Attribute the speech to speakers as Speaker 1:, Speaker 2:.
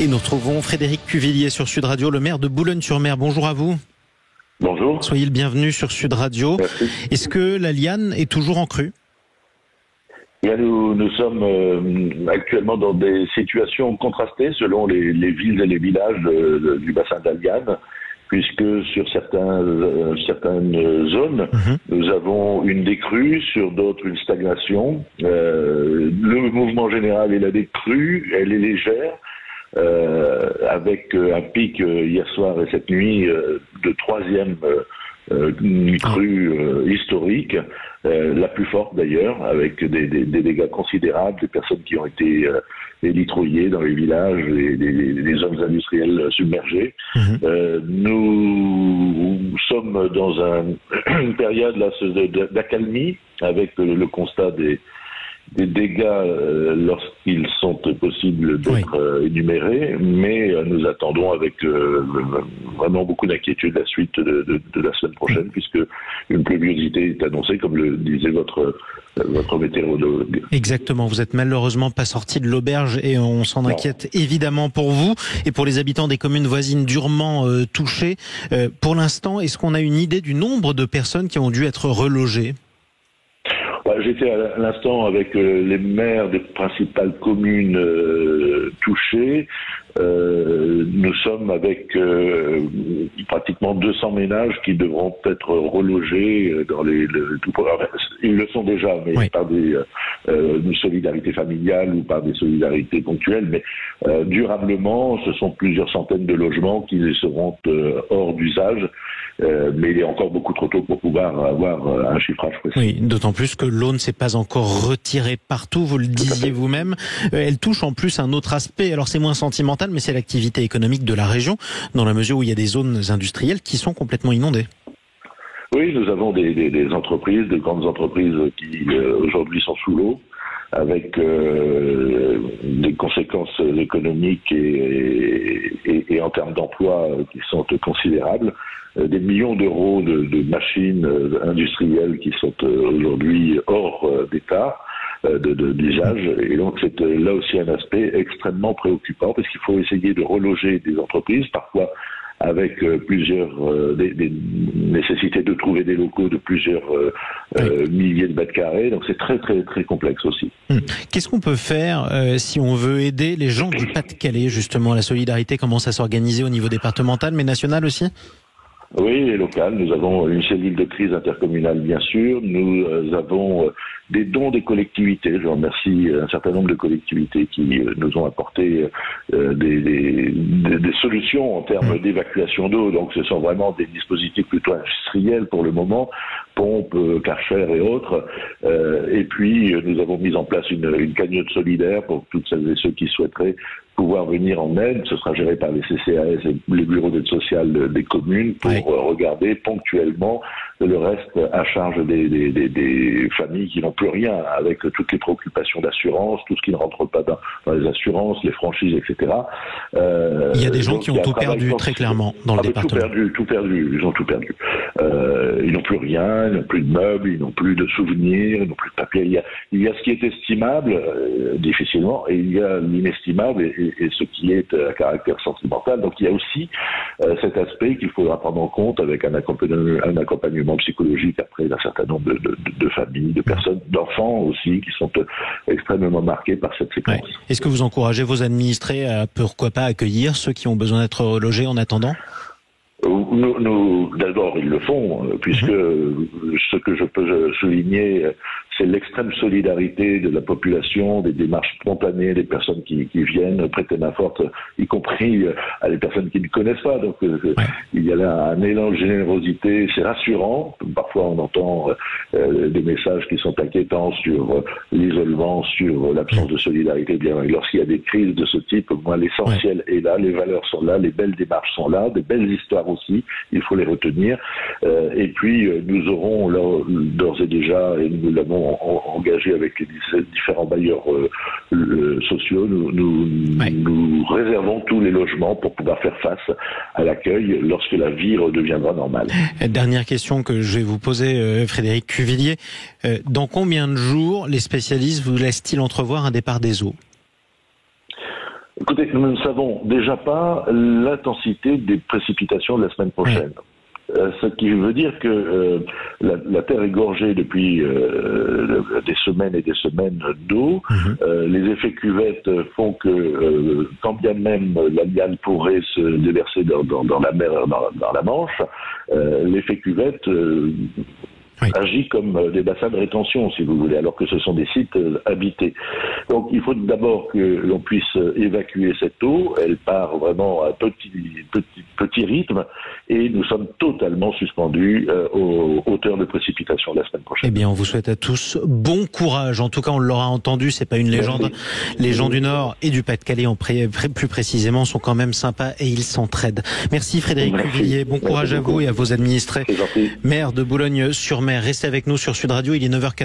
Speaker 1: Et nous retrouvons Frédéric Cuvillier sur Sud Radio, le maire de Boulogne-sur-Mer. Bonjour à vous.
Speaker 2: Bonjour.
Speaker 1: Soyez le bienvenu sur Sud Radio.
Speaker 2: Merci.
Speaker 1: Est-ce que la Liane est toujours en crue ?
Speaker 2: Là, nous sommes actuellement dans des situations contrastées selon les villes et les villages du bassin de la Liane, puisque sur certaines zones, nous avons une décrue, sur d'autres une stagnation. Le mouvement général est la décrue, elle est légère, avec un pic hier soir et cette nuit de troisième crue historique, la plus forte d'ailleurs, avec des dégâts considérables, des personnes qui ont été élitroyées dans les villages, des zones industrielles submergées. Nous sommes dans une période là, d'accalmie, avec le constat des dégâts lorsqu'ils sont possibles d'être énumérés, mais nous attendons avec vraiment beaucoup d'inquiétude la suite de la semaine prochaine, puisque une pluviosité est annoncée, comme le disait votre météorologue.
Speaker 1: Exactement, vous êtes malheureusement pas sorti de l'auberge et on s'en inquiète évidemment pour vous et pour les habitants des communes voisines durement touchées. Pour l'instant, est-ce qu'on a une idée du nombre de personnes qui ont dû être relogées ?
Speaker 2: J'étais à l'instant avec les maires des principales communes touchées. Nous sommes avec pratiquement 200 ménages qui devront être relogés dans ils le sont déjà, mais par une solidarité familiale ou par des solidarités ponctuelles, mais durablement, ce sont plusieurs centaines de logements qui seront hors d'usage. Mais il est encore beaucoup trop tôt pour pouvoir avoir un chiffrage précis.
Speaker 1: Oui, d'autant plus que l'eau ne s'est pas encore retirée partout, vous le disiez vous-même. Elle touche en plus un autre aspect, alors c'est moins sentimental, mais c'est l'activité économique de la région, dans la mesure où il y a des zones industrielles qui sont complètement inondées.
Speaker 2: Oui, nous avons des entreprises, de grandes entreprises qui aujourd'hui sont sous l'eau, avec des conséquences économiques et en termes d'emploi qui sont considérables. Des millions d'euros de machines industrielles qui sont aujourd'hui hors d'état d'usage. Et donc c'est là aussi un aspect extrêmement préoccupant, parce qu'il faut essayer de reloger des entreprises, parfois avec des nécessités de trouver des locaux de plusieurs milliers de mètres carrés. Donc c'est très très très complexe aussi.
Speaker 1: Qu'est-ce qu'on peut faire si on veut aider les gens du Pas-de-Calais, justement? La solidarité commence à s'organiser au niveau départemental, mais national aussi?
Speaker 2: Oui, et local. Nous avons une cellule de crise intercommunale, bien sûr. Nous avons des dons des collectivités. Je remercie un certain nombre de collectivités qui nous ont apporté des solutions en termes d'évacuation d'eau. Donc, ce sont vraiment des dispositifs plutôt industriels pour le moment, pompes, Karcher et autres. Et puis, nous avons mis en place une cagnotte solidaire pour toutes celles et ceux qui souhaiteraient pouvoir venir en aide. Ce sera géré par les CCAS et les bureaux d'aide sociale des communes pour regarder ponctuellement le reste à charge des familles qui n'ont plus rien, avec toutes les préoccupations d'assurance, tout ce qui ne rentre pas dans les assurances, les franchises, etc.
Speaker 1: Il y a des gens qui ont tout perdu, très clairement, dans le département.
Speaker 2: Tout perdu, ils ont tout perdu. Ils n'ont plus rien, ils n'ont plus de meubles, ils n'ont plus de souvenirs, ils n'ont plus de papier. Il y a ce qui est estimable, difficilement, et il y a l'inestimable et ce qui est à caractère sentimental. Donc il y a aussi cet aspect qu'il faudra prendre en compte avec un accompagnement psychologique après d'un certain nombre de familles, de personnes, d'enfants aussi, qui sont extrêmement marqués par cette séquence.
Speaker 1: Est-ce que vous encouragez vos administrés à, pourquoi pas, accueillir ceux qui ont besoin d'être relogés en attendant ?
Speaker 2: D'abord, ils le font, puisque ce que je peux souligner, c'est l'extrême solidarité de la population, des démarches spontanées, des personnes qui viennent prêter main forte, y compris à des personnes qui ne connaissent pas. Donc, il y a là un élan de générosité, c'est rassurant. Parfois, on entend des messages qui sont inquiétants sur l'isolement, sur l'absence de solidarité. Bien, lorsqu'il y a des crises de ce type, moi, l'essentiel est là, les valeurs sont là, les belles démarches sont là, des belles histoires aussi, il faut les retenir. Et puis, nous aurons d'ores et déjà, et nous l'avons engagé avec les différents bailleurs sociaux, nous réservons tous les logements pour pouvoir faire face à l'accueil lorsque la vie redeviendra normale.
Speaker 1: Dernière question que je vais vous poser, Frédéric Cuvillier. Dans combien de jours les spécialistes vous laissent-ils entrevoir un départ des eaux ?
Speaker 2: Écoutez, nous ne savons déjà pas l'intensité des précipitations de la semaine prochaine. Oui. Ce qui veut dire que la Terre est gorgée depuis des semaines et des semaines d'eau. Les effets cuvettes font que, quand bien même la Liane pourrait se déverser dans la mer, dans la Manche, l'effet cuvette agit comme des bassins de rétention, si vous voulez, alors que ce sont des sites habités. Donc il faut d'abord que l'on puisse évacuer cette eau. Elle part vraiment à petit rythme et nous sommes totalement suspendus aux hauteurs de précipitation la semaine prochaine.
Speaker 1: Eh bien, on vous souhaite à tous bon courage. En tout cas, on l'aura entendu, c'est pas une légende. Les gens du Nord et du Pas-de-Calais, plus précisément, sont quand même sympas et ils s'entraident. Merci Frédéric Cuvillier. Bon courage à vous et à vos administrés. Maire de Boulogne-sur-Mer. Restez avec nous sur Sud Radio, il est 9h14.